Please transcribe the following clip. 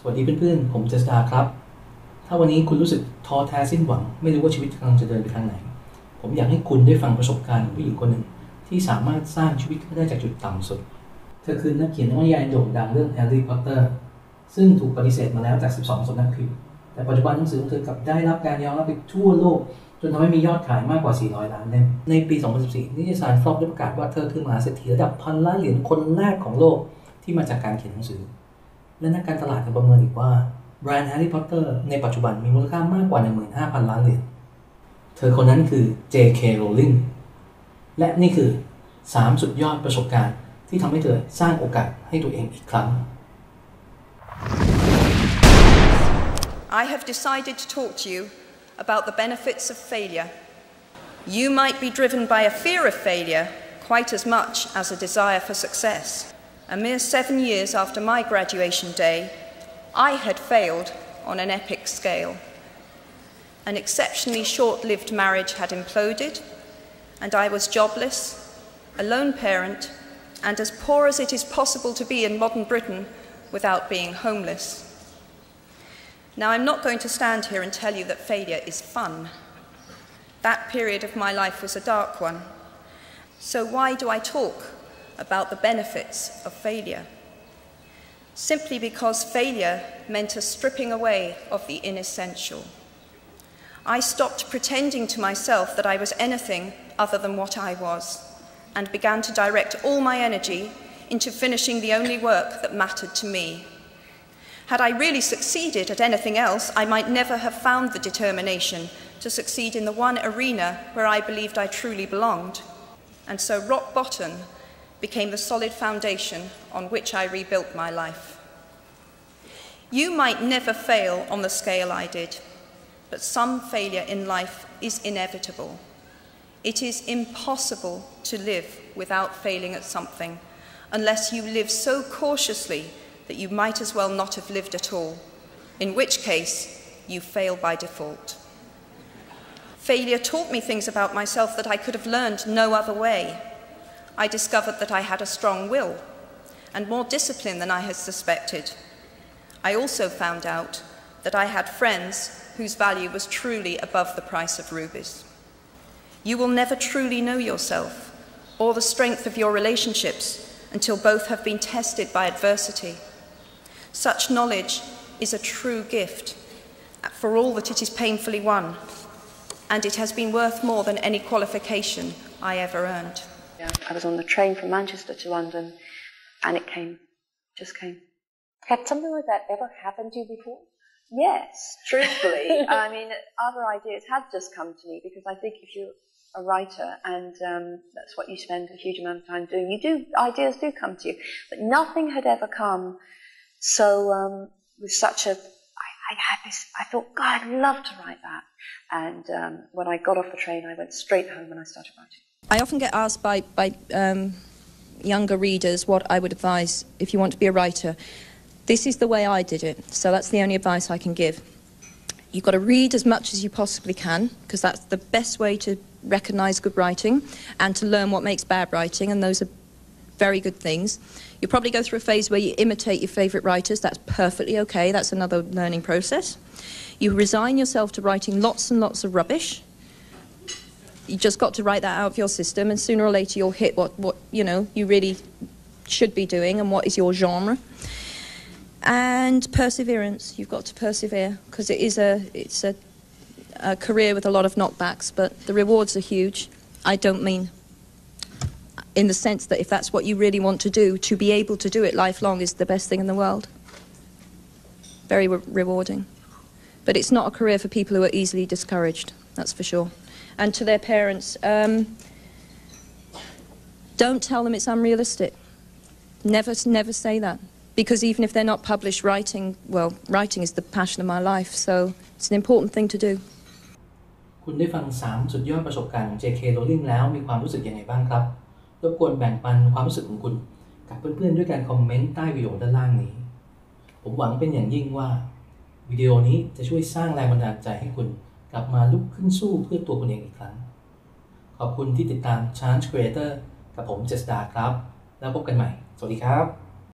วัสดีเพื่อนๆผมเจษดาครับถ้าวันนี้คุณรู้สึกท้อแท้สิ้นหวังไม่รู้ว่าชีวิตกำลังจะเดินไปทางไหนผมอยากให้คุณได้ฟังประสบการณ์ของผู้หญิงคนหนึ่งที่สามารถสร้างชีวิตขึ้นได้จากจุดต่ำสุดเธอคือนักเขียนนวนิยายโด่งดังเรื่องแฮร์รี่พอตเตอร์ซึ่งถูกปฏิเสธมาแล้วจาก12สำนักพิมพ์แต่ปัจจุบันหนังสือของเธอกลับได้รับการยอมรับไปทั่วโลกจนทำให้มียอดขายมากกว่า400ล้านเล่มในปี 2014 นิตยสาร Forbes ได้ประกาศว่าเธอคือมหาเศรษฐีระดับพันล้านเหรียญคนแรกของโลกที่มาจากการเขียนหนังสือและนักการตลาดยังประเมินอีกว่าแบรนด์แฮร์รี่พอตเตอร์ในปัจจุบันมีมูลค่ามากกว่า 15,000 ล้านเหรียญเธอคนนั้นคือ J.K. Rowling และนี่คือ3สุดยอดประสบการณ์ที่ทำให้เธอสร้างโอกาสให้ตัวเองอีกครั้ง I have decided to talk to you about the benefits of failure. You might be driven by a fear of failure quite as much as a desire for success. A mere 7 years after my graduation day, I had failed on an epic scale. An exceptionally short-lived marriage had imploded, and I was jobless, a lone parent, and as poor as it is possible to be in modern Britain without being homeless. Now, I'm not going to stand here and tell you that failure is fun. That period of my life was a dark one. So why do I talk about the benefits of failure? Simply because failure meant a stripping away of the inessential. I stopped pretending to myself that I was anything other than what I was, and began to direct all my energy into finishing the only work that mattered to me. Had I really succeeded at anything else, I might never have found the determination to succeed in the one arena where I believed I truly belonged. And so rock bottom became the solid foundation on which I rebuilt my life. You might never fail on the scale I did, but some failure in life is inevitable. It is impossible to live without failing at something, unless you live so cautiously that you might as well not have lived at all, in which case you fail by default. Failure taught me things about myself that I could have learned no other way. I discovered that I had a strong will and more discipline than I had suspected. I also found out that I had friends whose value was truly above the price of rubies. You will never truly know yourself or the strength of your relationships until both have been tested by adversity. Such knowledge is a true gift for all that it is painfully won, and it has been worth more than any qualification I ever earned. I was on the train from Manchester to London, and it just came. Had something like that ever happened to you before? Yes, truthfully. I mean, other ideas had just come to me, because I think if you're a writer and that's what you spend a huge amount of time doing, ideas do come to you. But nothing had ever come so with such a, I had this, I thought, God, I'd love to write that. And when I got off the train, I went straight home and I started writing. I often get asked by younger readers what I would advise if you want to be a writer. This is the way I did it, so that's the only advice I can give. You've got to read as much as you possibly can, because that's the best way to recognise good writing and to learn what makes bad writing, and those are very good things. You'll probably go through a phase where you imitate your favourite writers. That's perfectly okay. That's another learning process. You resign yourself to writing lots and lots of rubbish. You just got to write that out of your system, and sooner or later you'll hit what you really should be doing and what is your genre. And perseverance. You've got to persevere, because it's a career with a lot of knockbacks, but the rewards are huge. I don't mean in the sense that if that's what you really want to do, to be able to do it lifelong is the best thing in the world. Very rewarding. But it's not a career for people who are easily discouraged, that's for sure. And to their parents, don't tell them it's unrealistic. Never say that. Because even if they're not published writing, well, writing is the passion of my life, so it's an important thing to do. คุณได้ฟัง3สุดยอดประสบการณ์ของ J.K. Rowling แล้วมีความรู้สึกยังไงบ้างครับรบกวนแบ่งปันความรู้สึกของคุณกับเพื่อนๆด้วยการคอมเมนต์ใต้วิดีโอด้านล่างนี้ผมหวังเป็นอย่างยิ่งว่าวิดีโอนี้จะช่วยสร้างแรงบันดาลใจให้คุณกลับมาลุกขึ้นสู้เพื่อตัวคุณเองอีกครั้งขอบคุณที่ติดตาม Chance Creator กับผมเจษดาครับแล้วพบกันใหม่สวัสดีครับ